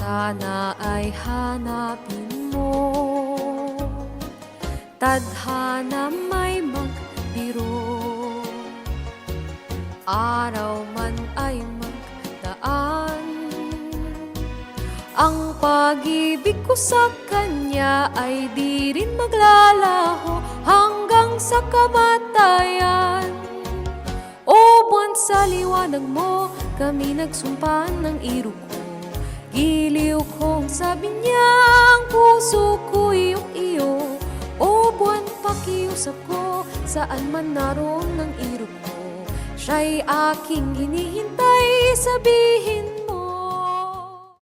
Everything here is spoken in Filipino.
sana ay hanapin mo. Tadhana may magbiro, araw man ay magdaan. Ang pag-ibig ko sa kanya ay di rin maglalaho hanggang sa kamatayan. O buwan, sa liwanag mo kami nagsumpaan ng iro ko. Giliw kong sabi niya, ang puso ko iyong-iyo. O buwan, pakiusap ko, saan man naroon ng iro ko. Siya'y aking hinihintay, sabihin